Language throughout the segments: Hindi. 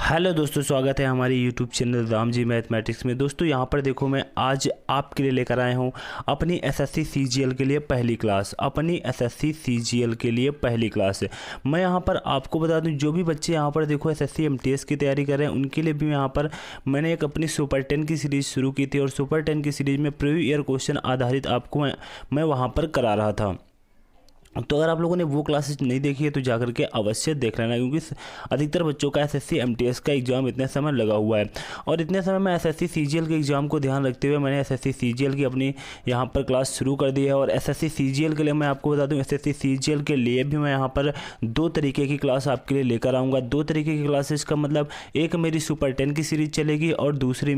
हेलो दोस्तों, स्वागत है हमारे YouTube channel Ram ji mathematics में। दोस्तों यहाँ पर देखो, मैं आज आपके लिए लेकर आया हूँ अपनी एसएससी सीजीएल के लिए पहली क्लास। अपनी एसएससी सीजीएल के लिए पहली क्लास है। मैं यहाँ पर आपको बता दूँ, जो भी बच्चे यहाँ पर देखो एसएससी एमटीएस की तैयारी कर रहे हैं, उनके लिए भी यहाँ पर मैंने एक अपनी सुपर 10 की सीरीज़ शुरू की थी और सुपर 10 की सीरीज़ में प्रीवियस ईयर क्वेश्चन आधारित आपको मैं वहाँ पर करा रहा था। तो अगर आप लोगों ने वो क्लासेस नहीं देखी है तो जाकर के अवश्य देख लेना, क्योंकि अधिकतर बच्चों का एसएससी एमटीएस का एग्ज़ाम इतने समय लगा हुआ है और इतने समय में एसएससी सीजीएल के एग्ज़ाम को ध्यान रखते हुए मैंने एसएससी सीजीएल की अपनी यहाँ पर क्लास शुरू कर दी है। और एसएससी सीजीएल के लिए मैं आपको बता दूँ, एसएससी सीजीएल के लिए भी मैं यहाँ पर दो तरीके की क्लास आपके लिए लेकर आऊँगा। दो तरीके की क्लासेस का मतलब, एक मेरी सुपर 10 की सीरीज चलेगी और दूसरी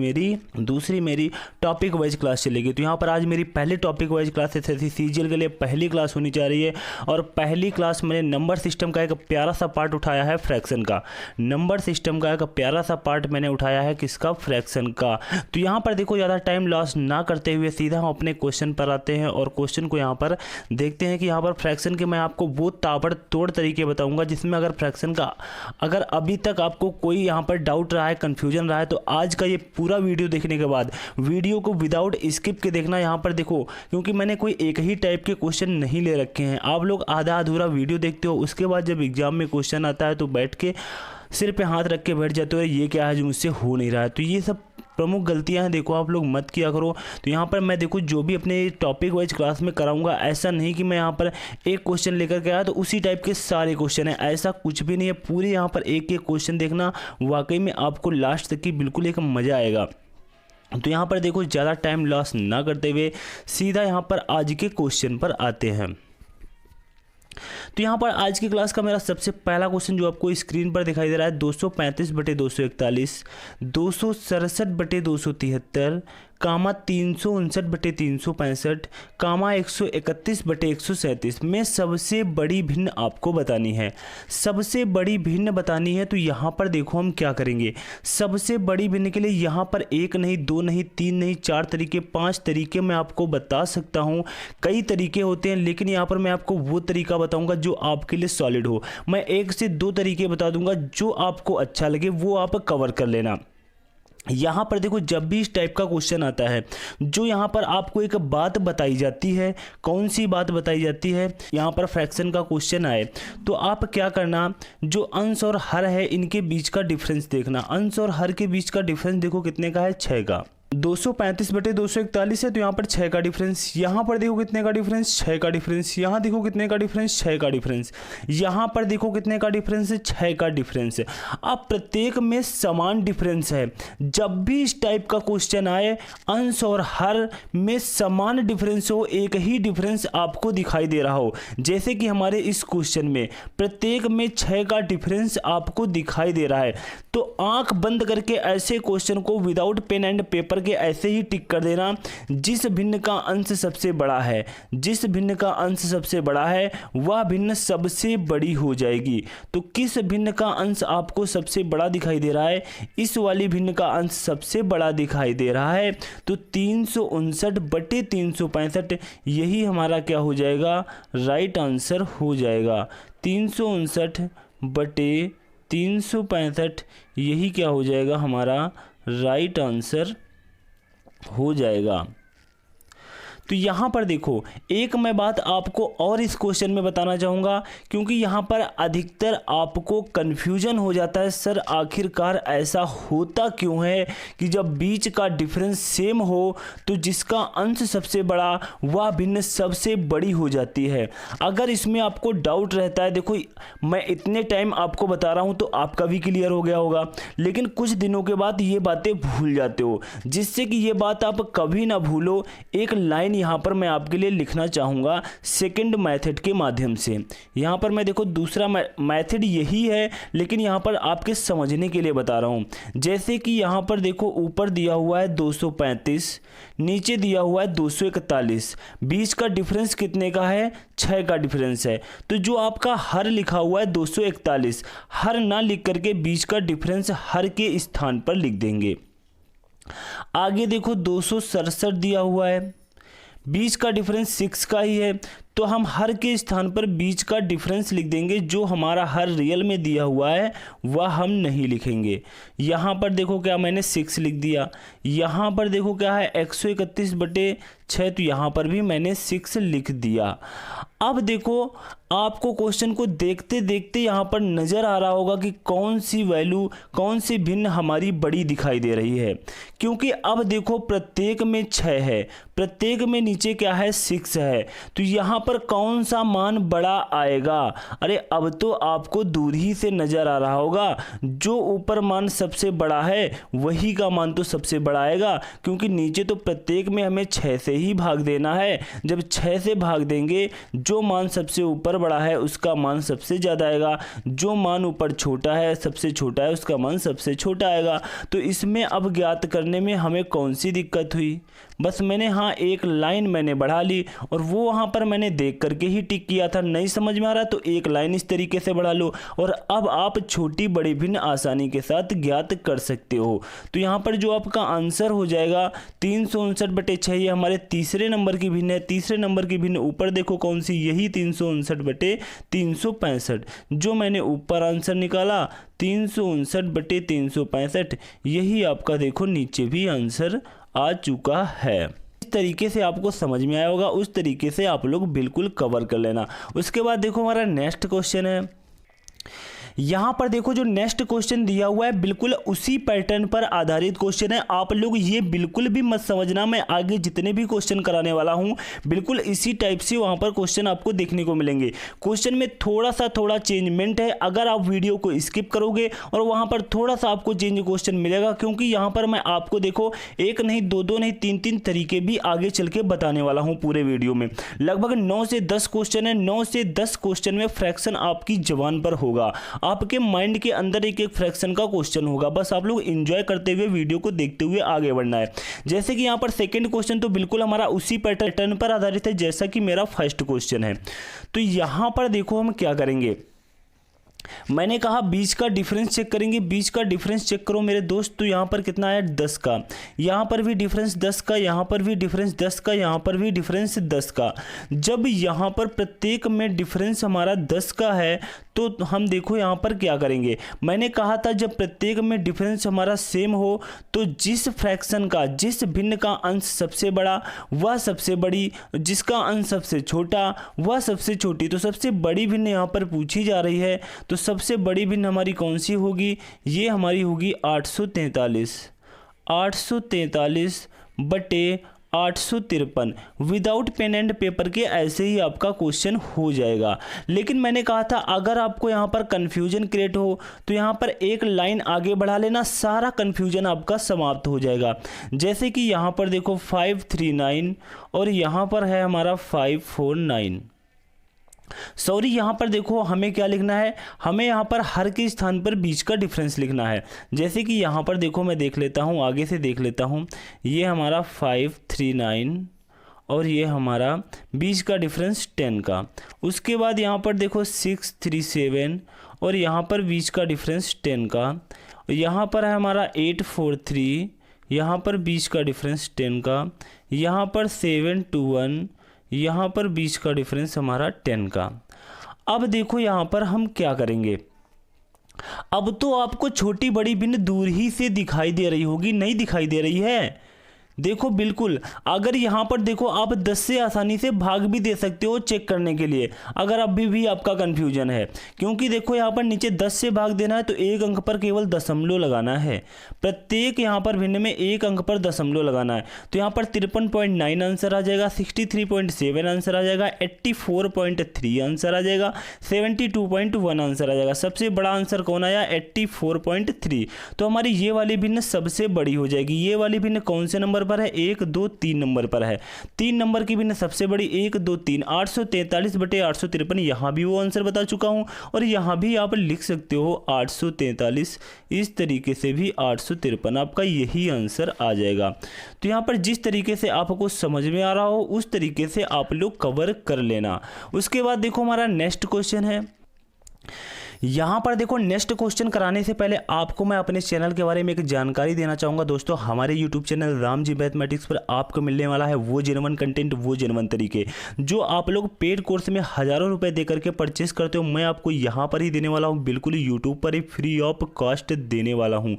मेरी टॉपिक वाइज क्लास चलेगी। तो यहाँ पर आज मेरी पहली topic wise class SSC CGL के लिए पहली क्लास होनी जा रही है। और पहली क्लास मैंने नंबर सिस्टम का एक प्यारा सा पार्ट उठाया है, फ्रैक्शन का। नंबर सिस्टम का एक प्यारा सा पार्ट मैंने उठाया है, किसका? फ्रैक्शन का। तो यहाँ पर देखो, ज़्यादा टाइम लॉस ना करते हुए सीधा हम अपने क्वेश्चन पर आते हैं और क्वेश्चन को यहाँ पर देखते हैं कि यहाँ पर फ्रैक्शन के मैं आपको वो ताबड़तोड़ तरीके बताऊँगा जिसमें अगर फ्रैक्शन का अगर अभी तक आपको कोई यहाँ पर डाउट रहा है, कन्फ्यूजन रहा है, तो आज का ये पूरा वीडियो देखने के बाद वीडियो को विदाउट स्किप के देखना। यहाँ पर देखो, क्योंकि मैंने कोई एक ही टाइप के क्वेश्चन नहीं ले रखे हैं। आप लोग आधा अधूरा वीडियो देखते हो, उसके बाद जब एग्जाम में क्वेश्चन आता है तो बैठ के सिर पे हाथ रख के बैठ जाते हो, ये क्या है जो मुझसे हो नहीं रहा है। तो ये सब प्रमुख गलतियां हैं, देखो आप लोग मत किया करो। तो यहाँ पर मैं देखो जो भी अपने टॉपिक वाइज क्लास में कराऊंगा, ऐसा नहीं कि मैं यहाँ पर एक क्वेश्चन लेकर के आया तो उसी टाइप के सारे क्वेश्चन हैं, ऐसा कुछ भी नहीं है। पूरे यहाँ पर एक एक क्वेश्चन देखना, वाकई में आपको लास्ट तक की बिल्कुल एक मज़ा आएगा। तो यहाँ पर देखो, ज़्यादा टाइम लॉस ना करते हुए सीधा यहाँ पर आज के क्वेश्चन पर आते हैं। तो यहाँ पर आज की क्लास का मेरा सबसे पहला क्वेश्चन जो आपको स्क्रीन पर दिखाई दे रहा है, 235/241, 267/273, कामा 359/365, कामा 131/137 में सबसे बड़ी भिन्न आपको बतानी है। सबसे बड़ी भिन्न बतानी है तो यहाँ पर देखो हम क्या करेंगे। सबसे बड़ी भिन्न के लिए यहाँ पर एक नहीं, दो नहीं, तीन नहीं, चार तरीके, पांच तरीके मैं आपको बता सकता हूँ। कई तरीके होते हैं, लेकिन यहाँ पर मैं आपको वो तरीका बताऊँगा जो आपके लिए सॉलिड हो। मैं एक से दो तरीके बता दूंगा, जो आपको अच्छा लगे वो आप कवर कर लेना। यहाँ पर देखो, जब भी इस टाइप का क्वेश्चन आता है, जो यहाँ पर आपको एक बात बताई जाती है, कौन सी बात बताई जाती है, यहाँ पर फ्रैक्शन का क्वेश्चन आए तो आप क्या करना, जो अंश और हर है इनके बीच का डिफरेंस देखना। अंश और हर के बीच का डिफरेंस देखो कितने का है, 6 का। 235/241 है तो यहाँ पर 6 का डिफरेंस। यहाँ पर देखो कितने का डिफरेंस, 6 का डिफरेंस। यहाँ देखो कितने का डिफरेंस, 6 का डिफरेंस। यहाँ पर देखो कितने का डिफरेंस है, 6 का डिफरेंस है। अब प्रत्येक में समान डिफरेंस है। जब भी इस टाइप का क्वेश्चन आए, अंश और हर में समान डिफरेंस हो, एक ही डिफरेंस आपको दिखाई दे रहा हो, जैसे कि हमारे इस क्वेश्चन में प्रत्येक में 6 का डिफरेंस आपको दिखाई दे रहा है, तो आंख बंद करके ऐसे क्वेश्चन को विदाउट पेन एंड पेपर के ऐसे ही टिक कर देना। जिस भिन्न का अंश सबसे बड़ा है, जिस भिन्न का अंश सबसे बड़ा है वह भिन्न सबसे बड़ी हो जाएगी। तो किस भिन्न का अंश आपको सबसे बड़ा दिखाई दे रहा है? इस वाली भिन्न का अंश सबसे बड़ा दिखाई दे रहा है, तो 359/365 यही हमारा क्या हो जाएगा, राइट आंसर हो जाएगा। 359/365 यही क्या हो जाएगा, हमारा राइट आंसर हो जाएगा। तो यहाँ पर देखो, एक मैं बात आपको और इस क्वेश्चन में बताना चाहूँगा, क्योंकि यहाँ पर अधिकतर आपको कन्फ्यूजन हो जाता है, सर आखिरकार ऐसा होता क्यों है कि जब बीच का डिफरेंस सेम हो तो जिसका अंश सबसे बड़ा वह भिन्न सबसे बड़ी हो जाती है। अगर इसमें आपको डाउट रहता है, देखो मैं इतने टाइम आपको बता रहा हूँ तो आपका भी क्लियर हो गया होगा, लेकिन कुछ दिनों के बाद ये बातें भूल जाते हो, जिससे कि ये बात आप कभी ना भूलो, एक लाइन यहाँ पर मैं आपके लिए लिखना चाहूँगा सेकंड मेथड के माध्यम से। यहाँ पर मैं देखो दूसरा मेथड यही है, लेकिन यहाँ पर आपके समझने के लिए बता रहा हूँ। जैसे कि यहाँ पर देखो, ऊपर दिया हुआ है 235, नीचे दिया हुआ है 241, बीच का डिफरेंस कितने का है, 6 का डिफरेंस है। तो जो आपका हर लिखा हुआ है 241, हर ना लिख करके बीच का डिफरेंस हर के स्थान पर लिख देंगे। आगे देखो 267 दिया हुआ है, बीच का डिफरेंस 6 का ही है, तो हम हर के स्थान पर बीच का डिफरेंस लिख देंगे। जो हमारा हर रियल में दिया हुआ है वह हम नहीं लिखेंगे। यहाँ पर देखो क्या मैंने 6 लिख दिया, यहाँ पर देखो क्या है 131/6, तो यहाँ पर भी मैंने 6 लिख दिया। अब देखो आपको क्वेश्चन को देखते देखते यहाँ पर नज़र आ रहा होगा कि कौन सी वैल्यू, कौन सी भिन्न हमारी बड़ी दिखाई दे रही है, क्योंकि अब देखो प्रत्येक में 6 है, प्रत्येक में नीचे क्या है 6 है, तो यहाँ पर कौन सा मान बड़ा आएगा। अरे अब तो आपको दूर ही से नज़र आ रहा होगा, जो ऊपर मान सबसे बड़ा है वही का मान तो सबसे बड़ा आएगा, क्योंकि नीचे तो प्रत्येक में हमें 6 से ही भाग देना है। जब 6 से भाग देंगे, जो मान सबसे ऊपर बड़ा है उसका मान सबसे ज़्यादा आएगा, जो मान ऊपर छोटा है सबसे छोटा है उसका मान सबसे छोटा आएगा। तो इसमें अब ज्ञात करने में हमें कौन सी दिक्कत हुई, बस मैंने हाँ एक लाइन मैंने बढ़ा ली और वो वहाँ पर मैंने देख करके ही टिक किया था। नहीं समझ में आ रहा तो एक लाइन इस तरीके से बढ़ा लो और अब आप छोटी बड़ी भिन्न आसानी के साथ ज्ञात कर सकते हो। तो यहाँ पर जो आपका आंसर हो जाएगा 359/6, ये हमारे तीसरे नंबर की भिन्न है। तीसरे नंबर की भिन्न ऊपर देखो कौन सी, यही 359/365, जो मैंने ऊपर आंसर निकाला 359/365, यही आपका देखो नीचे भी आंसर आ चुका है। इस तरीके से आपको समझ में आया होगा, उस तरीके से आप लोग बिल्कुल कवर कर लेना। उसके बाद देखो हमारा नेक्स्ट क्वेश्चन है। यहाँ पर देखो जो नेक्स्ट क्वेश्चन दिया हुआ है बिल्कुल उसी पैटर्न पर आधारित क्वेश्चन है। आप लोग ये बिल्कुल भी मत समझना, मैं आगे जितने भी क्वेश्चन कराने वाला हूँ बिल्कुल इसी टाइप से वहाँ पर क्वेश्चन आपको देखने को मिलेंगे। क्वेश्चन में थोड़ा चेंजमेंट है, अगर आप वीडियो को स्किप करोगे और वहाँ पर थोड़ा सा आपको चेंज क्वेश्चन मिलेगा, क्योंकि यहाँ पर मैं आपको देखो एक नहीं, दो नहीं, तीन तरीके भी आगे चल के बताने वाला हूँ पूरे वीडियो में। लगभग 9 से 10 क्वेश्चन है, 9 से 10 क्वेश्चन में फ्रैक्शन आपकी जबान पर होगा, आपके माइंड के अंदर एक एक फ्रैक्शन का क्वेश्चन होगा। बस आप लोग एंजॉय करते हुए वीडियो को देखते हुए आगे बढ़ना है। जैसे कि यहाँ पर सेकंड क्वेश्चन तो बिल्कुल हमारा उसी पैटर्न पर आधारित है जैसा कि मेरा फर्स्ट क्वेश्चन है। तो यहाँ पर देखो हम क्या करेंगे, मैंने कहा बीच का डिफरेंस चेक करेंगे। बीच का डिफरेंस चेक करो मेरे दोस्त, तो यहाँ पर कितना है 10 का, यहाँ पर भी डिफरेंस 10 का, यहाँ पर भी डिफरेंस 10 का, यहाँ पर भी डिफरेंस 10 का। जब यहाँ पर प्रत्येक में डिफरेंस हमारा 10 का है तो हम देखो यहाँ पर क्या करेंगे। मैंने कहा था जब प्रत्येक में डिफरेंस हमारा सेम हो तो जिस फ्रैक्शन का, जिस भिन्न का अंश सबसे बड़ा वह सबसे बड़ी, जिसका अंश सबसे छोटा वह सबसे छोटी। तो सबसे बड़ी भिन्न यहाँ पर पूछी जा रही है, तो सबसे बड़ी भिन्न हमारी कौन सी होगी, ये हमारी होगी 843/853 विदाउट पेन एंड पेपर के ऐसे ही आपका क्वेश्चन हो जाएगा। लेकिन मैंने कहा था अगर आपको यहाँ पर कन्फ्यूजन क्रिएट हो तो यहाँ पर एक लाइन आगे बढ़ा लेना, सारा कन्फ्यूजन आपका समाप्त हो जाएगा। जैसे कि यहाँ पर देखो 539 और यहाँ पर है हमारा 549। सॉरी, यहाँ पर देखो हमें क्या लिखना है, हमें यहाँ पर हर के स्थान पर बीच का डिफरेंस लिखना है। जैसे कि यहाँ पर देखो मैं देख लेता हूँ, आगे से देख लेता हूँ, ये हमारा 539 और ये हमारा बीच का डिफरेंस 10 का। उसके बाद यहाँ पर देखो 637 और यहाँ पर बीच का डिफरेंस 10 का। यहाँ पर है हमारा 843, यहाँ पर बीच का डिफरेंस 10 का। यहाँ पर 721, यहाँ पर बीच का डिफरेंस हमारा 10 का। अब देखो यहाँ पर हम क्या करेंगे, अब तो आपको छोटी बड़ी भिन्न दूर ही से दिखाई दे रही होगी, नहीं दिखाई दे रही है। देखो बिल्कुल, अगर यहाँ पर देखो आप 10 से आसानी से भाग भी दे सकते हो चेक करने के लिए, अगर अभी भी आपका कन्फ्यूजन है, क्योंकि देखो यहाँ पर नीचे 10 से भाग देना है तो एक अंक पर केवल दशमलव लगाना है। प्रत्येक यहाँ पर भिन्न में एक अंक पर दशमलव लगाना है। तो यहाँ पर 53.9 आंसर आ जाएगा, 63.7 आंसर आ जाएगा, 84.3 आंसर आ जाएगा, 72.1 आंसर आ जाएगा। सबसे बड़ा आंसर कौन आया, 84.3। तो हमारी ये वाली भिन्न सबसे बड़ी हो जाएगी। ये वाली भिन्न कौन से नंबर पर है, 1 2 3 नंबर पर है। 3 नंबर की भिन्न सबसे बड़ी 1 2 3, 843/853। यहाँ भी वो आंसर बता चुका हूँ और यहाँ भी आप लिख सकते हो 843। इस तरीके से भी 853 आपका यही आंसर आ जाएगा। तो यहाँ पर जिस तरीके से आपको समझ में आ रहा हो उस तरीके से आप लोग कवर कर लेना। उसके बाद देखो हमारा नेक्स्ट क्वेश्चन है। यहाँ पर देखो नेक्स्ट क्वेश्चन कराने से पहले आपको मैं अपने चैनल के बारे में एक जानकारी देना चाहूँगा। दोस्तों हमारे YouTube channel Ram ji mathematics पर आपको मिलने वाला है वो जेन्युइन कंटेंट, वो जेन्युइन तरीके जो आप लोग पेड कोर्स में हज़ारों रुपए दे करके परचेस करते हो, मैं आपको यहाँ पर ही देने वाला हूँ, बिल्कुल यूट्यूब पर ही फ्री ऑफ कॉस्ट देने वाला हूँ।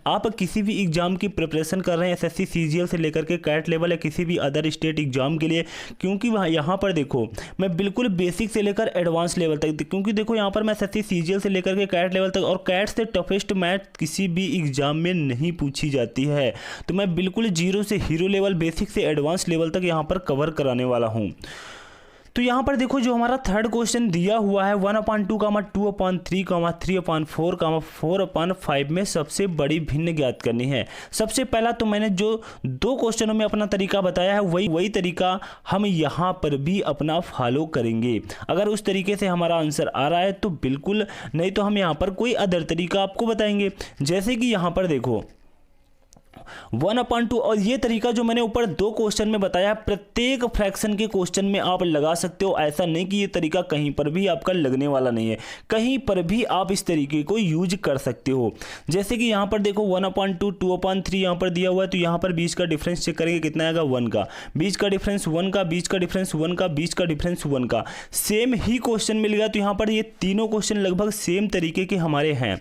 आप किसी भी एग्जाम की प्रिपरेशन कर रहे हैं, एसएससी सीजीएल से लेकर के कैट लेवल या किसी भी अदर स्टेट एग्जाम के लिए, क्योंकि यहाँ पर देखो मैं बिल्कुल बेसिक से लेकर एडवांस लेवल तक, क्योंकि देखो यहाँ पर मैं एसएससी सीजीएल से लेकर के कैट लेवल तक, और कैट से टफेस्ट मैथ किसी भी एग्जाम में नहीं पूछी जाती है, तो मैं बिल्कुल जीरो से हीरो लेवल, बेसिक से एडवांस लेवल तक यहाँ पर कवर कराने वाला हूँ। तो यहाँ पर देखो जो हमारा थर्ड क्वेश्चन दिया हुआ है 1/2, 2/3, 3/4, 4/5 में सबसे बड़ी भिन्न ज्ञात करनी है। सबसे पहला तो मैंने जो दो क्वेश्चनों में अपना तरीका बताया है वही तरीका हम यहाँ पर भी अपना फॉलो करेंगे। अगर उस तरीके से हमारा आंसर आ रहा है तो बिल्कुल, नहीं तो हम यहाँ पर कोई अदर तरीका आपको बताएंगे। जैसे कि यहाँ पर देखो 1/2, और ये तरीका जो मैंने ऊपर दो क्वेश्चन में बताया, प्रत्येक फ्रैक्शन के क्वेश्चन में आप लगा सकते हो। ऐसा नहीं कि ये तरीका कहीं पर भी आपका लगने वाला नहीं है, कहीं पर भी आप इस तरीके को यूज कर सकते हो। जैसे कि यहाँ पर देखो 1/2, 2/3 यहाँ पर दिया हुआ है, तो यहाँ पर बीच का डिफरेंस चेक करेंगे, कितना आएगा 1 का, बीच का डिफरेंस 1 का, बीच का डिफरेंस 1 का, बीच का डिफरेंस 1 का। सेम ही क्वेश्चन मिल गया, तो यहाँ पर ये तीनों क्वेश्चन लगभग सेम तरीके के हमारे हैं।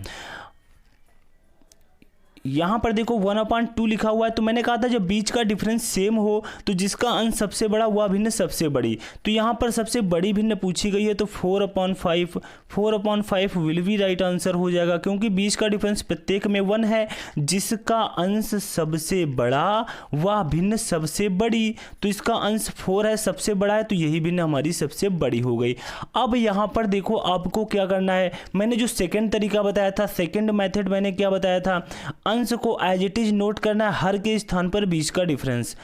यहाँ पर देखो 1/2 लिखा हुआ है, तो मैंने कहा था जब बीच का डिफरेंस सेम हो तो जिसका अंश सबसे बड़ा वह भिन्न सबसे बड़ी, तो यहाँ पर सबसे बड़ी भिन्न पूछी गई है, तो 4/5 विल बी राइट आंसर हो जाएगा, क्योंकि बीच का डिफरेंस प्रत्येक में 1 है, जिसका अंश सबसे बड़ा वह भिन्न सबसे बड़ी, तो इसका अंश 4 है, सबसे बड़ा है, तो यही भिन्न हमारी सबसे बड़ी हो गई। अब यहाँ पर देखो आपको क्या करना है, मैंने जो सेकेंड तरीका बताया था, सेकेंड मेथड मैंने क्या बताया था, अंश को एज इट इज नोट करना है, हर के स्थान पर बीच का डिफरेंस,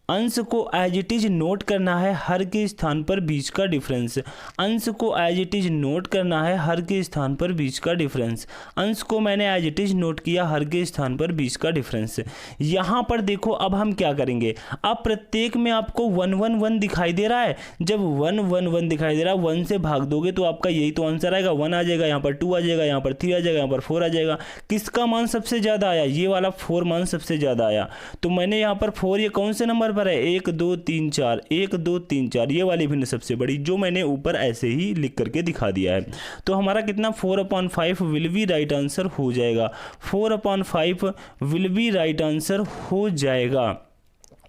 अंश को एज इट इज नोट करना है, हर के स्थान पर बीच का डिफरेंस, अंश को एज इट इज नोट करना है, हर के स्थान पर बीच का डिफरेंस, अंश को मैंने एज इट इज नोट किया, हर के स्थान पर बीच का डिफरेंस। यहाँ पर देखो अब हम क्या करेंगे, अब प्रत्येक में आपको 1 1 1 दिखाई दे रहा है, जब 1 1 1 दिखाई दे रहा है, 1 से भाग दोगे तो आपका यही तो आंसर आएगा, 1 आ जाएगा, यहाँ पर 2 आ जाएगा, यहाँ पर 3 आ जाएगा, यहाँ पर 4 आ जाएगा। किसका मान सबसे ज़्यादा आया, ये वाला 4 मान सबसे ज़्यादा आया, तो मैंने यहाँ पर 4, ये कौन से नंबर पर है, 1 2 3 4, 1 2 3 4, ये वाली भिन्न सबसे बड़ी, जो मैंने ऊपर ऐसे ही लिख करके दिखा दिया है। तो हमारा कितना 4/5 विल बी राइट आंसर हो जाएगा, 4/5 विल बी राइट आंसर हो जाएगा।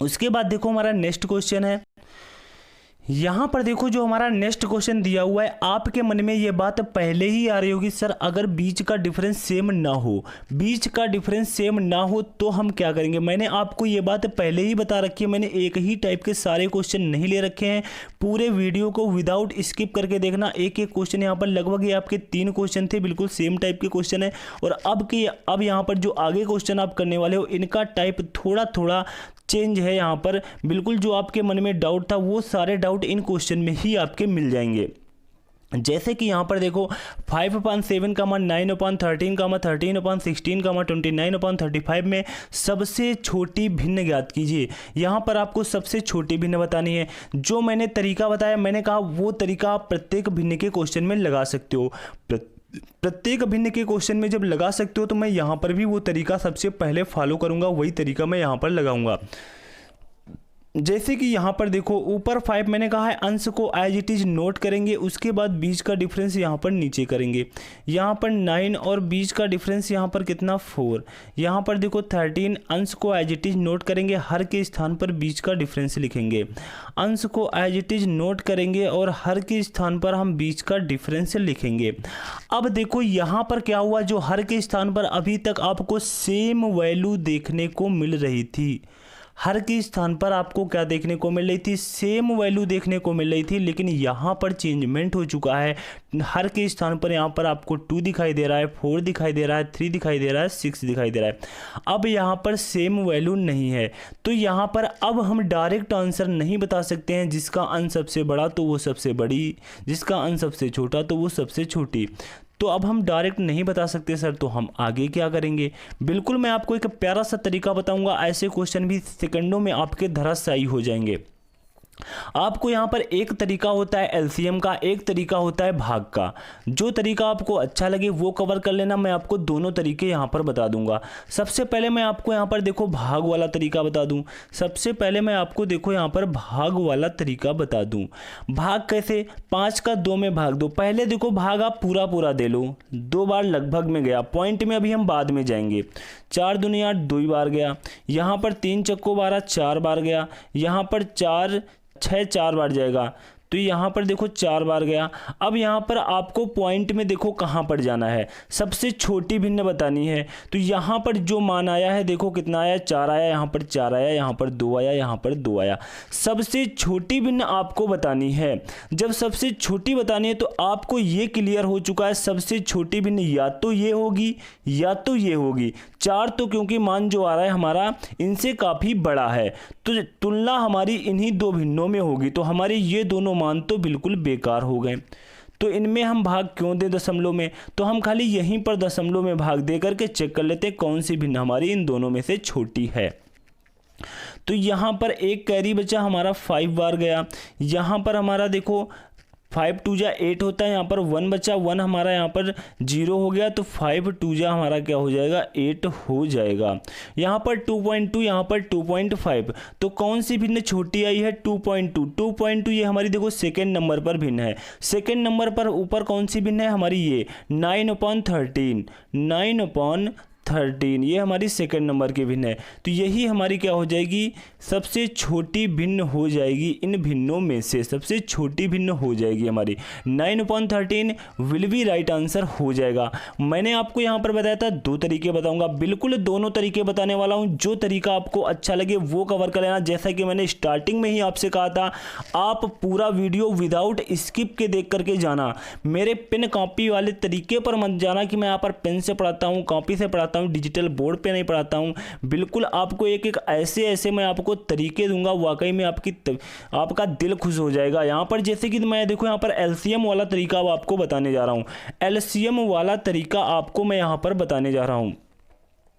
उसके बाद देखो हमारा नेक्स्ट क्वेश्चन है, यहाँ पर देखो जो हमारा नेक्स्ट क्वेश्चन दिया हुआ है, आपके मन में ये बात पहले ही आ रही होगी, सर अगर बीच का डिफरेंस सेम ना हो, बीच का डिफरेंस सेम ना हो तो हम क्या करेंगे। मैंने आपको ये बात पहले ही बता रखी है, मैंने एक ही टाइप के सारे क्वेश्चन नहीं ले रखे हैं, पूरे वीडियो को विदाउट स्किप करके देखना, एक एक क्वेश्चन यहाँ पर लगभग ये आपके 3 क्वेश्चन थे, बिल्कुल सेम टाइप के क्वेश्चन है, और अब यहाँ पर जो आगे क्वेश्चन आप करने वाले हो इनका टाइप थोड़ा थोड़ा चेंज है। यहाँ पर बिल्कुल जो आपके मन में डाउट था वो सारे डाउट इन क्वेश्चन में ही आपके मिल जाएंगे। जैसे कि यहाँ पर देखो 5/7, 9/13, 13/16, 29/35 में सबसे छोटी भिन्न ज्ञात कीजिए। यहाँ पर आपको सबसे छोटी भिन्न बतानी है। जो मैंने तरीका बताया, मैंने कहा वो तरीका आप प्रत्येक भिन्न के क्वेश्चन में लगा सकते हो। प्रत्येक भिन्न के क्वेश्चन में जब लगा सकते हो तो मैं यहाँ पर भी वो तरीका सबसे पहले फॉलो करूँगा, वही तरीका मैं यहाँ पर लगाऊंगा। जैसे कि यहाँ पर देखो ऊपर 5 मैंने कहा है, अंश को एज इट इज नोट करेंगे, उसके बाद बीच का डिफरेंस यहाँ पर नीचे करेंगे। यहाँ पर 9 और बीच का डिफरेंस यहाँ पर कितना 4। यहाँ पर देखो 13, अंश को एज इट इज नोट करेंगे, हर के स्थान पर बीच का डिफरेंस लिखेंगे। अंश को एज इट इज नोट करेंगे और हर के स्थान पर हम बीच का डिफरेंस लिखेंगे। अब देखो यहाँ पर क्या हुआ, जो हर के स्थान पर अभी तक आपको सेम वैल्यू देखने को मिल रही थी, हर के स्थान पर आपको क्या देखने को मिल रही थी, सेम वैल्यू देखने को मिल रही थी, लेकिन यहाँ पर चेंजमेंट हो चुका है। हर के स्थान पर यहाँ पर आपको 2 दिखाई दे रहा है, 4 दिखाई दे रहा है, 3 दिखाई दे रहा है, 6 दिखाई दे रहा है। अब यहाँ पर सेम वैल्यू नहीं है, तो यहाँ पर अब हम डायरेक्ट आंसर नहीं बता सकते हैं। जिसका अंश सबसे बड़ा तो वो सबसे बड़ी, जिसका अंश सबसे छोटा तो वो सबसे छोटी। तो अब हम डायरेक्ट नहीं बता सकते सर, तो हम आगे क्या करेंगे। बिल्कुल मैं आपको एक प्यारा सा तरीका बताऊंगा, ऐसे क्वेश्चन भी सेकंडों में आपके धराशायी हो जाएंगे। आपको यहाँ पर एक तरीका होता है एलसीएम का, एक तरीका होता है भाग का। जो तरीका आपको अच्छा लगे वो कवर कर लेना। मैं आपको दोनों तरीके यहाँ पर बता दूंगा। सबसे पहले मैं आपको यहाँ पर देखो भाग वाला तरीका बता दूं। सबसे पहले मैं आपको देखो यहाँ पर भाग वाला तरीका बता दूं। भाग कैसे? 5 का 2 में भाग दो। पहले देखो भाग आप पूरा पूरा दे लो, 2 बार लगभग में गया, पॉइंट में अभी हम बाद में जाएंगे। 4 दूनी 8, 2 बार गया। यहाँ पर 3 चक्को 12, 4 बार गया। यहाँ पर 4 6 4 बार जाएगा, तो यहाँ पर देखो 4 बार गया। अब यहाँ पर आपको पॉइंट में देखो कहाँ पर जाना है, सबसे छोटी भिन्न बतानी है। तो यहाँ पर जो मान आया है देखो कितना आया, 4 आया, यहाँ पर 4 आया, यहाँ पर 2 आया, यहाँ पर 2 आया। सबसे छोटी भिन्न आपको बतानी है। जब सबसे छोटी बतानी है तो आपको ये क्लियर हो चुका है, सबसे छोटी भिन्न या तो ये होगी या तो ये होगी। 4 तो क्योंकि मान जो आ रहा है हमारा इनसे काफ़ी बड़ा है, तो तुलना हमारी इन्हीं 2 भिन्नों में होगी, तो हमारे ये दोनों मान तो बिल्कुल बेकार हो गए। तो इनमें हम भाग क्यों दें दशमलव में? तो हम खाली यहीं पर दशमलव में भाग दे करके चेक कर लेते हैं कौन सी भिन्न हमारी इन दोनों में से छोटी है। तो यहाँ पर एक कैरी बचा हमारा 5 बार गया। यहाँ पर हमारा देखो 5 2 जा 8 होता है, यहाँ पर 1 बचा, 1 हमारा यहाँ पर 0 हो गया, तो 5 2 जा हमारा क्या हो जाएगा, 8 हो जाएगा। यहाँ पर 2.2, यहाँ पर 2.5, तो कौन सी भिन्न छोटी आई है? 2.2। 2.2 ये हमारी देखो सेकेंड नंबर पर भिन्न है। सेकेंड नंबर पर ऊपर कौन सी भिन्न है हमारी? ये 9/13, 9/13 ये हमारी सेकंड नंबर की भिन्न है। तो यही हमारी क्या हो जाएगी, सबसे छोटी भिन्न हो जाएगी। इन भिन्नों में से सबसे छोटी भिन्न हो जाएगी हमारी। 9/13 विल बी राइट आंसर हो जाएगा। मैंने आपको यहाँ पर बताया था 2 तरीके बताऊंगा, बिल्कुल दोनों तरीके बताने वाला हूँ। जो तरीका आपको अच्छा लगे वो कवर कर लेना। जैसा कि मैंने स्टार्टिंग में ही आपसे कहा था, आप पूरा वीडियो विदाउट स्किप के देख करके जाना। मेरे पेन कॉपी वाले तरीके पर मत जाना कि मैं यहाँ पर पेन से पढ़ाता हूँ, कॉपी से पढ़ाता हूँ, डिजिटल बोर्ड पे नहीं पढ़ाता हूँ। बिल्कुल आपको एक एक ऐसे मैं आपको तरीके दूंगा, वाकई में आपका दिल खुश हो जाएगा। यहाँ पर जैसे कि मैं देखो यहाँ पर एलसीएम वाला तरीका आपको बताने जा रहा हूँ। एलसीएम वाला तरीका आपको मैं यहाँ पर बताने जा रहा हूँ।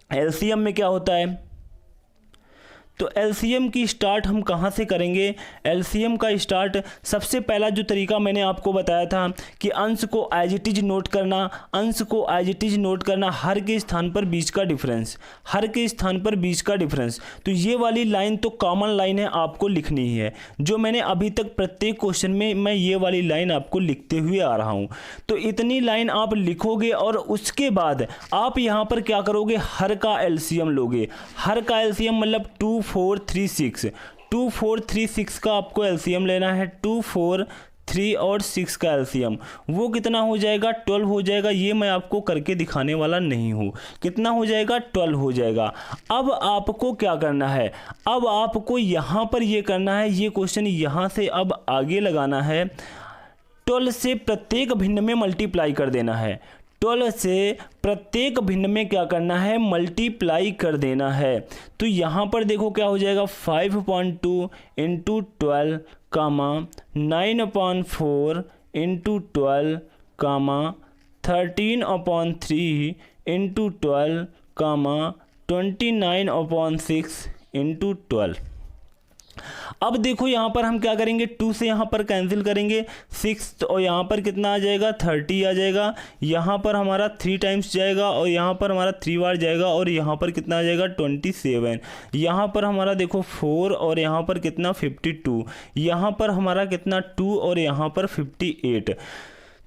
एलसीएम में क्या होता है, तो एलसीएम की स्टार्ट हम कहाँ से करेंगे? एलसीएम का स्टार्ट सबसे पहला जो तरीका मैंने आपको बताया था कि अंश को एज इट इज नोट करना, अंश को एज इट इज नोट करना, हर के स्थान पर बीच का डिफरेंस, हर के स्थान पर बीच का डिफरेंस। तो ये वाली लाइन तो कॉमन लाइन है, आपको लिखनी ही है। जो मैंने अभी तक प्रत्येक क्वेश्चन में मैं ये वाली लाइन आपको लिखते हुए आ रहा हूँ। तो इतनी लाइन आप लिखोगे और उसके बाद आप यहाँ पर क्या करोगे, हर का एलसीएम लोगे। हर का एलसीएम मतलब 2436, 2436 का आपको एलसीएम लेना है। 2 4 3 और 6 का एलसीएम वो कितना हो जाएगा, 12 हो जाएगा। ये मैं आपको करके दिखाने वाला नहीं हूँ। कितना हो जाएगा, 12 हो जाएगा। अब आपको क्या करना है, अब आपको यहाँ पर ये करना है, ये क्वेश्चन यहाँ से अब आगे लगाना है। 12 से प्रत्येक भिन्न में मल्टीप्लाई कर देना है। 12 से प्रत्येक भिन्न में क्या करना है, मल्टीप्लाई कर देना है। तो यहाँ पर देखो क्या हो जाएगा, 5.2 इंटू 12 कामा 9/4 इंटू 12 कामा 13/3 इंटू 12 कामा 29/6 इंटू 12। अब देखो यहाँ पर हम क्या करेंगे, 2 से यहाँ पर कैंसिल करेंगे, 6 और यहाँ पर कितना आ जाएगा, 30 आ जाएगा। यहाँ पर हमारा 3 टाइम्स जाएगा और यहाँ पर हमारा 3 बार जाएगा और यहाँ पर कितना आ जाएगा, 27। यहाँ पर हमारा देखो 4 और यहाँ पर कितना 52, यहाँ पर हमारा कितना 2 और यहाँ पर 58।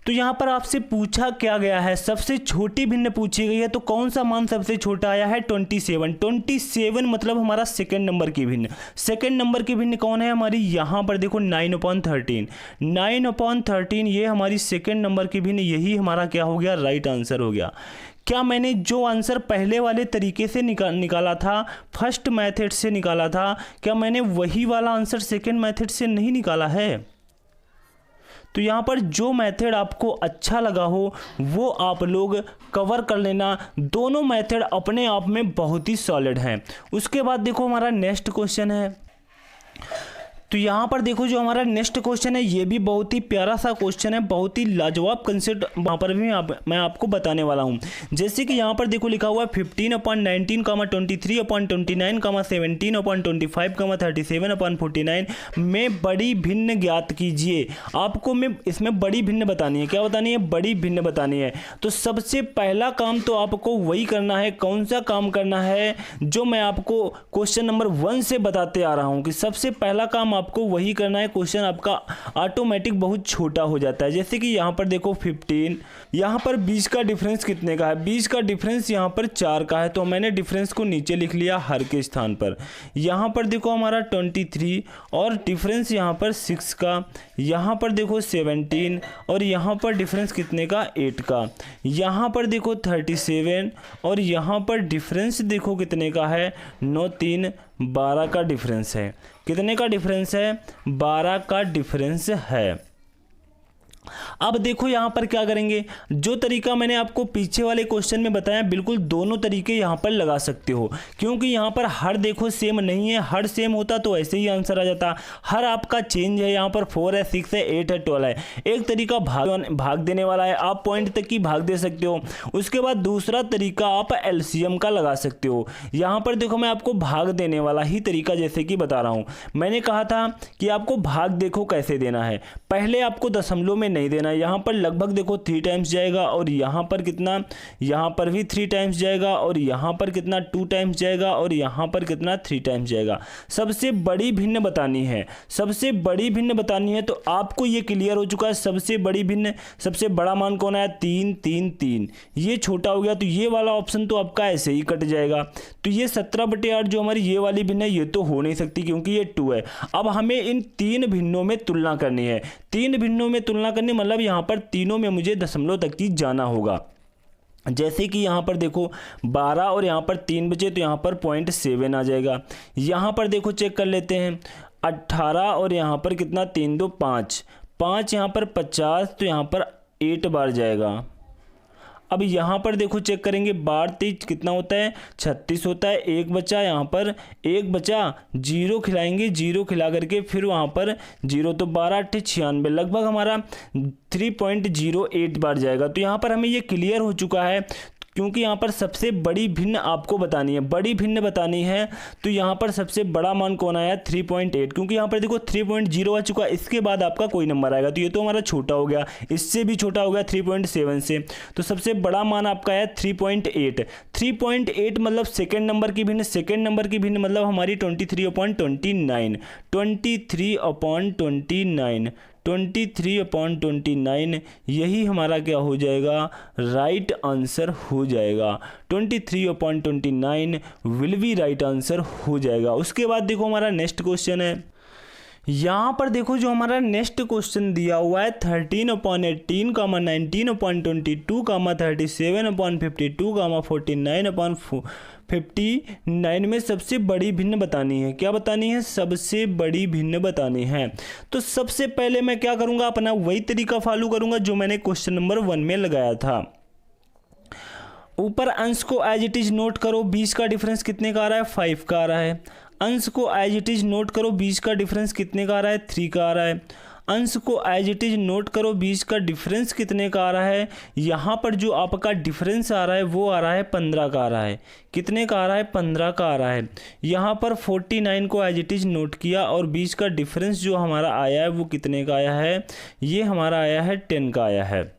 तो यहाँ पर आपसे पूछा क्या गया है, सबसे छोटी भिन्न पूछी गई है। तो कौन सा मान सबसे छोटा आया है, 27। 27 मतलब हमारा सेकंड नंबर की भिन्न। सेकंड नंबर की भिन्न कौन है हमारी, यहाँ पर देखो 9/13। 9/13 ये हमारी सेकंड नंबर की भिन्न, यही हमारा क्या हो गया, राइट आंसर हो गया। क्या मैंने जो आंसर पहले वाले तरीके से निकाला था, फर्स्ट मेथड से निकाला था, क्या मैंने वही वाला आंसर सेकेंड मेथड से नहीं निकाला है? तो यहाँ पर जो मेथड आपको अच्छा लगा हो वो आप लोग कवर कर लेना। दोनों मेथड अपने आप में बहुत ही सॉलिड हैं। उसके बाद देखो हमारा नेक्स्ट क्वेश्चन है। तो यहाँ पर देखो जो हमारा नेक्स्ट क्वेश्चन है ये भी बहुत ही प्यारा सा क्वेश्चन है, बहुत ही लाजवाब कंसेप्ट वहाँ पर भी मैं आपको बताने वाला हूँ। जैसे कि यहाँ पर देखो लिखा हुआ है 15/19, 23/29, 17/25, 37/49 में बड़ी भिन्न ज्ञात कीजिए। आपको मैं इसमें बड़ी भिन्न बतानी है। क्या बतानी है? बड़ी भिन्न बतानी है। तो सबसे पहला काम तो आपको वही करना है। कौन सा काम करना है? जो मैं आपको क्वेश्चन नंबर 1 से बताते आ रहा हूँ कि सबसे पहला काम आपको वही करना है। क्वेश्चन आपका ऑटोमेटिक बहुत छोटा हो जाता है। जैसे कि यहाँ पर देखो 15, यहाँ पर 20 का डिफरेंस कितने का है? 20 का डिफरेंस यहाँ पर 4 का है, तो मैंने डिफरेंस को नीचे लिख लिया हर के स्थान पर। यहाँ पर देखो हमारा 23 और डिफरेंस यहाँ पर 6 का, यहाँ पर देखो 17 और यहाँ पर डिफरेंस कितने का? 8 का। यहाँ पर देखो 37 और यहाँ पर डिफरेंस देखो कितने का है? 9 3 12 का डिफरेंस है। कितने का डिफरेंस है? 12 का डिफरेंस है। अब देखो यहाँ पर क्या करेंगे, जो तरीका मैंने आपको पीछे वाले क्वेश्चन में बताया बिल्कुल दोनों तरीके यहाँ पर लगा सकते हो, क्योंकि यहाँ पर हर देखो सेम नहीं है। हर सेम होता तो ऐसे ही आंसर आ जाता। हर आपका चेंज है। यहाँ पर 4 है, 6 है, 8 है, 12 है। एक तरीका भाग देने वाला है, आप पॉइंट तक की भाग दे सकते हो। उसके बाद दूसरा तरीका आप एलसीएम का लगा सकते हो। यहाँ पर देखो मैं आपको भाग देने वाला ही तरीका जैसे कि बता रहा हूँ। मैंने कहा था कि आपको भाग देखो कैसे देना है। पहले आपको दशमलव में नहीं देना है। यहाँ पर लगभग देखो 3 टाइम्स जाएगा और यहाँ पर कितना? यहाँ पर भी 3 टाइम्स जाएगा और यहाँ पर कितना? 2 टाइम्स जाएगा और यहाँ पर कितना? 3 टाइम्स जाएगा। सबसे बड़ी भिन्न बतानी है। सबसे बड़ी भिन्न बतानी है तो आपको ये क्लियर हो चुका है। सबसे बड़ी भिन्न, सबसे बड़ा मान कौन आया? 3 3 3। ये छोटा हो गया तो ये वाला ऑप्शन तो आपका ऐसे ही कट जाएगा। तो ये 17/8 जो हमारी ये वाली भिन्न है ये तो हो नहीं सकती क्योंकि ये 2 है। अब हमें इन 3 भिन्नों में तुलना करनी है। 3 भिन्नों में तुलना करनी मतलब यहाँ पर तीनों में मुझे दशमलव तक की जाना होगा। जैसे कि यहाँ पर देखो 12 और यहाँ पर 3 बचे तो यहाँ पर 0.7 आ जाएगा। यहाँ पर देखो चेक कर लेते हैं 18 और यहाँ पर कितना? 3 2 5, 5 यहाँ पर 50 तो यहाँ पर 8 बार जाएगा। अब यहाँ पर देखो चेक करेंगे 12 कितना होता है? 36 होता है। एक बचा, यहाँ पर एक बचा, 0 खिलाएंगे, 0 खिला करके फिर वहाँ पर 0 तो 12 8 96, लगभग हमारा 3.08 बार जाएगा। तो यहाँ पर हमें ये क्लियर हो चुका है क्योंकि यहाँ पर सबसे बड़ी भिन्न आपको बतानी है। बड़ी भिन्न बतानी है तो यहाँ पर सबसे बड़ा मान कौन आया? 3.8, क्योंकि यहाँ पर देखो 3.0 आ चुका। इसके बाद आपका कोई नंबर आएगा तो ये तो हमारा छोटा हो गया, इससे भी छोटा हो गया 3.7 से। तो सबसे बड़ा मान आपका है 3.8। 3.8 मतलब सेकेंड नंबर की भिन्न। सेकेंड नंबर की भिन्न मतलब हमारी 23/29। 23/29 23/29 यही हमारा क्या हो जाएगा? राइट आंसर हो जाएगा। 23/29 विल बी राइट आंसर हो जाएगा। उसके बाद देखो हमारा नेक्स्ट क्वेश्चन है। यहाँ पर देखो जो हमारा नेक्स्ट क्वेश्चन दिया हुआ है 13/18, 19/22, 37/52, 49/59 में सबसे बड़ी भिन्न बतानी है। क्या बतानी है? सबसे बड़ी भिन्न बतानी है। तो सबसे पहले मैं क्या करूँगा? अपना वही तरीका फॉलो करूँगा जो मैंने क्वेश्चन नंबर 1 में लगाया था। ऊपर अंश को एज इट इज नोट करो। 20 का डिफरेंस कितने का आ रहा है? 5 का आ रहा है। अंश को एज इट इज नोट करो। 20 का डिफरेंस कितने का आ रहा है? 3 का आ रहा है। अंश को एज इट इज नोट करो। 20 का डिफरेंस कितने का आ रहा है? यहाँ पर जो आपका डिफरेंस आ रहा है वो आ रहा है 15 का आ रहा है। कितने का आ रहा है? 15 का आ रहा है। यहाँ पर 49 को एज इट इज नोट किया और 20 का डिफरेंस जो हमारा आया है वो कितने का आया है? ये हमारा आया है 10 का आया है।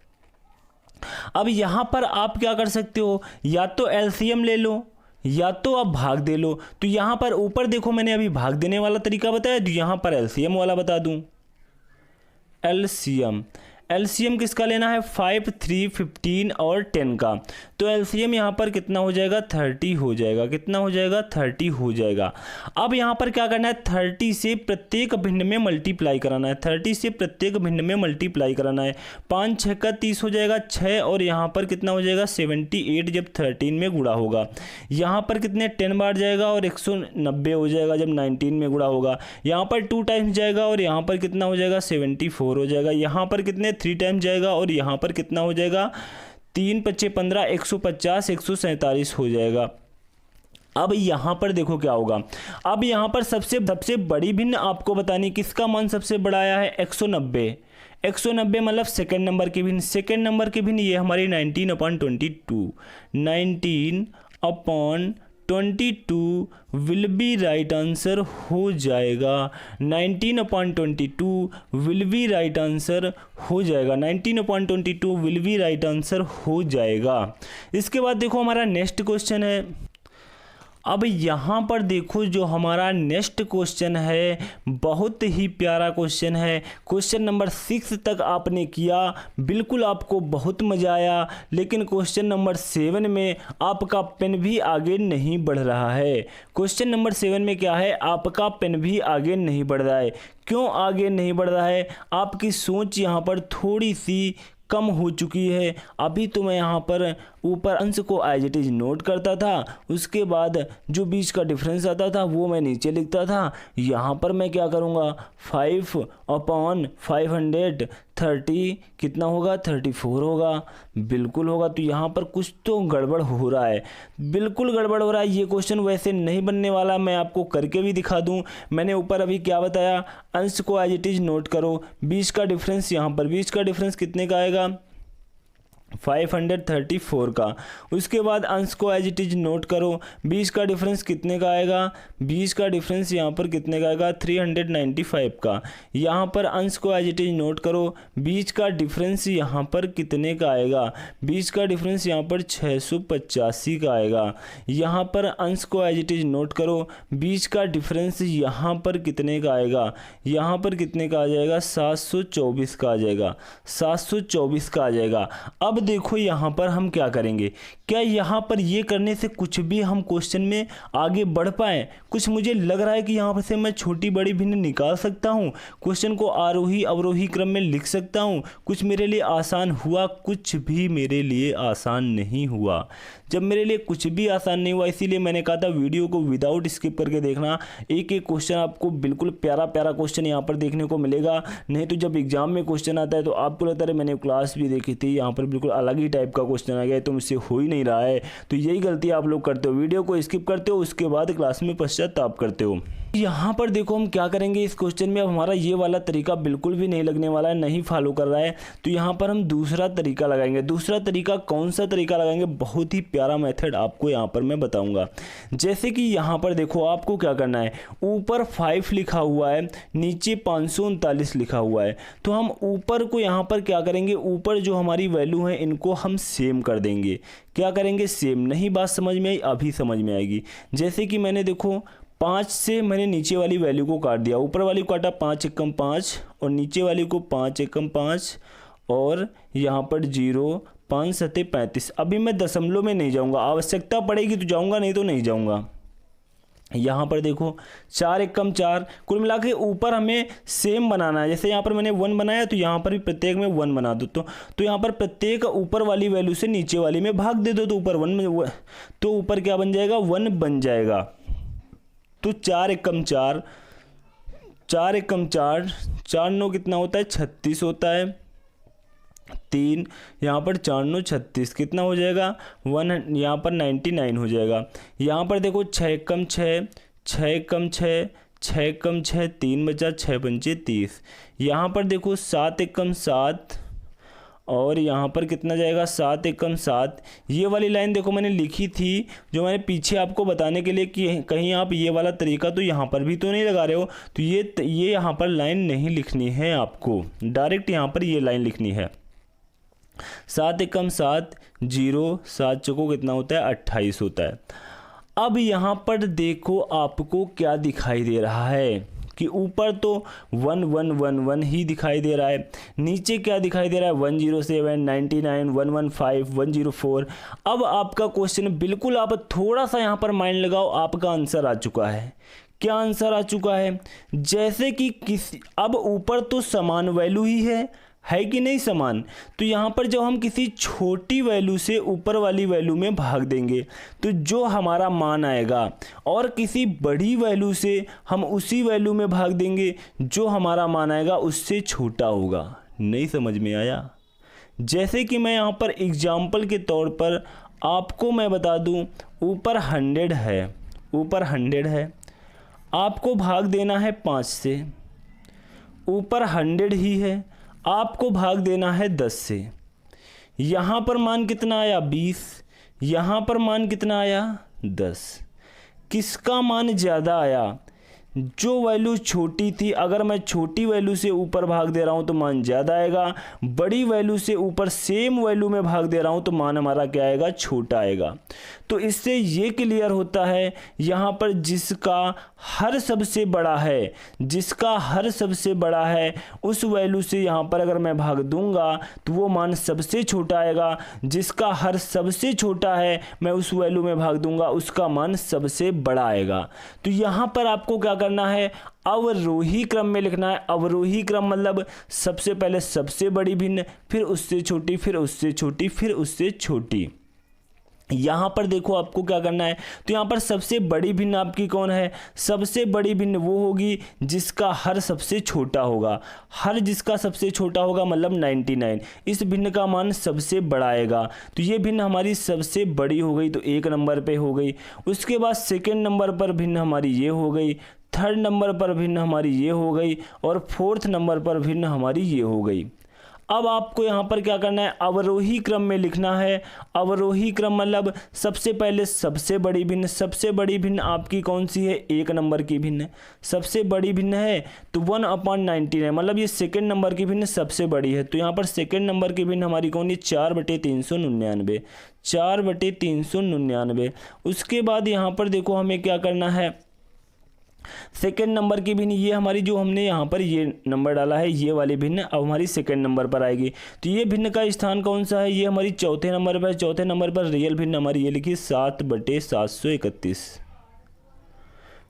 अब यहाँ पर आप क्या कर सकते हो? या तो एलसीएम ले लो या तो आप भाग दे लो। तो यहाँ पर ऊपर देखो मैंने अभी भाग देने वाला तरीका बताया, तो यहाँ पर एलसीएम वाला बता दूँ। एलसीएम किसका लेना है? 5, 3, 15 और 10 का। तो एलसीएम यहाँ पर कितना हो जाएगा? 30 हो जाएगा। कितना हो जाएगा? 30 हो जाएगा। अब यहाँ पर क्या करना है? 30 से प्रत्येक भिन्न में मल्टीप्लाई कराना है। 30 से प्रत्येक भिन्न में मल्टीप्लाई कराना है। 5 6 का 30 हो जाएगा 6 और यहाँ पर कितना हो जाएगा? 78 जब 13 में गुणा होगा। यहाँ पर कितने 10 बार जाएगा और 190 हो जाएगा जब 19 में गुणा होगा। यहाँ पर 2 टाइम्स जाएगा और यहाँ पर कितना हो जाएगा? 74 हो जाएगा। यहाँ पर कितने 3 टाइम्स जाएगा और यहाँ पर कितना हो जाएगा? 3 × 5 = 15, 150, 147 हो जाएगा। अब यहाँ पर देखो क्या होगा। अब यहाँ पर सबसे बड़ी भिन्न आपको बतानी, किसका मान सबसे बड़ा आया है 190। 190 मतलब सेकेंड नंबर की भिन्न। सेकेंड नंबर की भिन्न ये हमारी 19/22। 19/22 विल बी राइट आंसर हो जाएगा। 19/22 विल बी राइट आंसर हो जाएगा। 19/22 विल बी राइट आंसर हो जाएगा। इसके बाद देखो हमारा नेक्स्ट क्वेश्चन है। अब यहाँ पर देखो जो हमारा नेक्स्ट क्वेश्चन है बहुत ही प्यारा क्वेश्चन है। क्वेश्चन नंबर 6 तक आपने किया, बिल्कुल आपको बहुत मज़ा आया, लेकिन क्वेश्चन नंबर 7 में आपका पेन भी आगे नहीं बढ़ रहा है। क्वेश्चन नंबर 7 में क्या है, आपका पेन भी आगे नहीं बढ़ रहा है। क्यों आगे नहीं बढ़ रहा है? आपकी सोच यहाँ पर थोड़ी सी कम हो चुकी है। अभी तो मैं यहाँ पर ऊपर अंश को एज इट इज नोट करता था, उसके बाद जो बीच का डिफरेंस आता था वो मैं नीचे लिखता था। यहाँ पर मैं क्या करूँगा, 5/530 कितना होगा, 34 होगा। बिल्कुल होगा। तो यहाँ पर कुछ तो गड़बड़ हो रहा है, बिल्कुल गड़बड़ हो रहा है। ये क्वेश्चन वैसे नहीं बनने वाला, मैं आपको करके भी दिखा दूँ। मैंने ऊपर अभी क्या बताया, अंश को एज इट इज नोट करो, बीच का डिफरेंस यहाँ पर, बीच का डिफरेंस कितने का आएगा, 534 का। उसके बाद अंश को एज इट इज नोट करो, बीच का डिफरेंस कितने का आएगा, बीच का डिफरेंस यहाँ पर कितने का आएगा, 395 का। यहाँ पर अंश को एज इट इज नोट करो, बीच का डिफरेंस यहाँ पर कितने का आएगा, बीच का डिफरेंस यहाँ पर 685 का आएगा। यहाँ पर अंश को एज इट इज नोट करो, बीच का डिफरेंस यहाँ पर कितने का आएगा, यहाँ पर कितने का आ जाएगा, 724 का आ जाएगा, 724 का आ जाएगा। अब देखो यहाँ पर हम क्या करेंगे, क्या यहाँ पर ये करने से कुछ भी हम क्वेश्चन में आगे बढ़ पाए? कुछ मुझे लग रहा है कि यहाँ पर से मैं छोटी बड़ी भिन्न निकाल सकता हूँ, क्वेश्चन को आरोही अवरोही क्रम में लिख सकता हूँ। कुछ मेरे लिए आसान हुआ, कुछ भी मेरे लिए आसान नहीं हुआ। जब मेरे लिए कुछ भी आसान नहीं हुआ, इसीलिए मैंने कहा था वीडियो को विदाउट स्किप करके देखना। एक एक क्वेश्चन आपको बिल्कुल प्यारा प्यारा क्वेश्चन यहाँ पर देखने को मिलेगा। नहीं तो जब एग्जाम में क्वेश्चन आता है तो आपको लगता है मैंने क्लास भी देखी थी, यहाँ पर बिल्कुल अलग ही टाइप का क्वेश्चन आ गया, तो मुझसे हो ही नहीं रहा है। तो यही गलती आप लोग करते हो, वीडियो को स्किप करते हो, उसके बाद क्लास में पश्चाताप करते हो। यहाँ पर देखो हम क्या करेंगे इस क्वेश्चन में, अब हमारा ये वाला तरीका बिल्कुल भी नहीं लगने वाला है, नहीं फॉलो कर रहा है। तो यहाँ पर हम दूसरा तरीका लगाएंगे। दूसरा तरीका कौन सा तरीका लगाएंगे, बहुत ही प्यारा मेथड आपको यहाँ पर मैं बताऊंगा। जैसे कि यहाँ पर देखो आपको क्या करना है, ऊपर 5 लिखा हुआ है, नीचे 539 लिखा हुआ है। तो हम ऊपर को यहाँ पर क्या करेंगे, ऊपर जो हमारी वैल्यू है इनको हम सेम कर देंगे। क्या करेंगे, सेम। नहीं बात समझ में आई, अभी समझ में आएगी। जैसे कि मैंने देखो 5 से मैंने नीचे वाली वैल्यू को काट दिया, ऊपर वाली को काटा 5 एकम 5 और नीचे वाली को 5 एकम 5 और यहाँ पर 0 5 सते 35। अभी मैं दशमलव में नहीं जाऊँगा, आवश्यकता पड़ेगी तो जाऊँगा, नहीं तो नहीं जाऊँगा। यहाँ पर देखो 4 एकम 4, कुल मिला के ऊपर हमें सेम बनाना है। जैसे यहाँ पर मैंने 1 बनाया तो यहाँ पर भी प्रत्येक में 1 बना दो। तो यहाँ पर प्रत्येक ऊपर वाली वैल्यू से नीचे वाली में भाग दे दो, तो ऊपर 1 में, तो ऊपर क्या बन जाएगा, 1 बन जाएगा। तो 4 एकम 4, 4 एकम 4, 4 9 कितना होता है, 36 होता है। 3 यहाँ पर 4 9 36 कितना हो जाएगा, 1 यहाँ पर 99 हो जाएगा। यहाँ पर देखो 6 एकम 6, 6 एकम 6, 6 एकम 6, 3 बचा, 6 पंचे 30। यहाँ पर देखो 7 एकम 7 और यहाँ पर कितना जाएगा, 7 एकम 7। ये वाली लाइन देखो मैंने लिखी थी, जो मैंने पीछे आपको बताने के लिए कि कहीं आप ये वाला तरीका तो यहाँ पर भी तो नहीं लगा रहे हो, तो ये यहाँ पर लाइन नहीं लिखनी है आपको, डायरेक्ट यहाँ पर ये लाइन लिखनी है। 7 एकम 7 0, 7 चौको कितना होता है, 28 होता है। अब यहाँ पर देखो आपको क्या दिखाई दे रहा है कि ऊपर तो 1 1 1 1 ही दिखाई दे रहा है, नीचे क्या दिखाई दे रहा है, 107 99 115 104। अब आपका क्वेश्चन बिल्कुल, आप थोड़ा सा यहाँ पर माइंड लगाओ, आपका आंसर आ चुका है। क्या आंसर आ चुका है, जैसे कि किसी, अब ऊपर तो समान वैल्यू ही है कि नहीं समान। तो यहाँ पर जब हम किसी छोटी वैल्यू से ऊपर वाली वैल्यू में भाग देंगे तो जो हमारा मान आएगा, और किसी बड़ी वैल्यू से हम उसी वैल्यू में भाग देंगे जो हमारा मान आएगा उससे छोटा होगा। नहीं समझ में आया? जैसे कि मैं यहाँ पर एग्जाम्पल के तौर पर आपको मैं बता दूँ, ऊपर 100 है, ऊपर 100 है, आपको भाग देना है 5 से, ऊपर 100 ही है, आपको भाग देना है 10 से। यहाँ पर मान कितना आया 20, यहाँ पर मान कितना आया 10। किसका मान ज़्यादा आया? जो वैल्यू छोटी थी, अगर मैं छोटी वैल्यू से ऊपर भाग दे रहा हूँ तो मान ज़्यादा आएगा, बड़ी वैल्यू से ऊपर सेम वैल्यू में भाग दे रहा हूँ तो मान हमारा क्या आएगा? छोटा आएगा। तो इससे ये क्लियर होता है यहाँ पर जिसका हर सबसे बड़ा है, जिसका हर सबसे बड़ा है उस वैल्यू से यहाँ पर अगर मैं भाग दूंगा तो वो मान सबसे छोटा आएगा। जिसका हर सबसे छोटा है मैं उस वैल्यू में भाग दूंगा उसका मान सबसे बड़ा आएगा। तो यहाँ पर आपको क्या करना है? अवरोही क्रम में लिखना है। अवरोही क्रम मतलब सबसे पहले सबसे बड़ी भिन्न, फिर उससे छोटी, फिर उससे छोटी, फिर उससे छोटी। यहाँ पर देखो आपको क्या करना है, तो यहाँ पर सबसे बड़ी भिन्न आपकी कौन है? सबसे बड़ी भिन्न वो होगी जिसका हर सबसे छोटा होगा। हर जिसका सबसे छोटा होगा मतलब 99, इस भिन्न का मान सबसे बड़ा आएगा। तो ये भिन्न हमारी सबसे बड़ी हो गई, तो 1 नंबर पे हो गई। उसके बाद सेकेंड नंबर पर भिन्न हमारी ये हो गई, थर्ड नंबर पर भिन्न हमारी ये हो गई, और फोर्थ नंबर पर भिन्न हमारी ये हो गई। अब आपको यहाँ पर क्या करना है? अवरोही क्रम में लिखना है। अवरोही क्रम मतलब सबसे पहले सबसे बड़ी भिन्न। सबसे बड़ी भिन्न आपकी कौन सी है? 1 नंबर की भिन्न। सबसे बड़ी भिन्न है तो 1/99 मतलब ये सेकंड नंबर की भिन्न सबसे बड़ी है। तो यहाँ पर सेकंड नंबर की भिन्न हमारी कौन है? 4/399। 4/399। उसके बाद यहाँ पर देखो हमें क्या करना है? सेकेंड नंबर की भिन्न ये हमारी जो हमने यहाँ पर ये नंबर डाला है, ये वाली भिन्न अब हमारी सेकेंड नंबर पर आएगी। तो ये भिन्न का स्थान कौन सा है? ये हमारी चौथे नंबर पर। चौथे नंबर पर रियल भिन्न हमारी ये लिखी 7/731।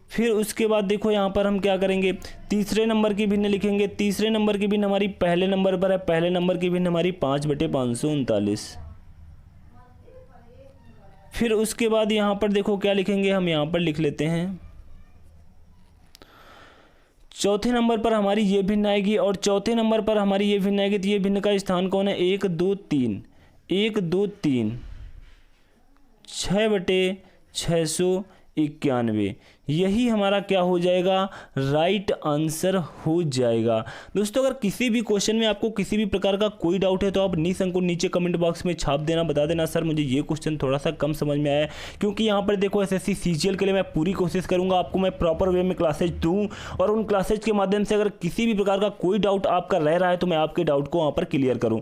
फिर उसके बाद देखो यहाँ पर हम क्या करेंगे? तीसरे नंबर की भिन्न लिखेंगे। तीसरे नंबर की भिन्न हमारी पहले नंबर पर है। पहले नंबर की भिन्न हमारी 5/539। फिर उसके बाद यहाँ पर देखो क्या लिखेंगे? हम यहाँ पर लिख लेते हैं चौथे नंबर पर हमारी ये भिन्न आएगी, और चौथे नंबर पर हमारी ये भिन्न आएगी। तो ये भिन्न का स्थान कौन है? 1 2 3 1 2 3 6/691। यही हमारा क्या हो जाएगा? राइट आंसर हो जाएगा। दोस्तों अगर किसी भी क्वेश्चन में आपको किसी भी प्रकार का कोई डाउट है तो आप निसंकोच नीचे कमेंट बॉक्स में छाप देना, बता देना सर मुझे ये क्वेश्चन थोड़ा सा कम समझ में आया। क्योंकि यहाँ पर देखो एसएससी सीजीएल के लिए मैं पूरी कोशिश करूँगा आपको मैं प्रॉपर वे में क्लासेज दूँ, और उन क्लासेज के माध्यम से अगर किसी भी प्रकार का कोई डाउट आपका रह रहा है तो मैं आपके डाउट को वहाँ पर क्लियर करूँ।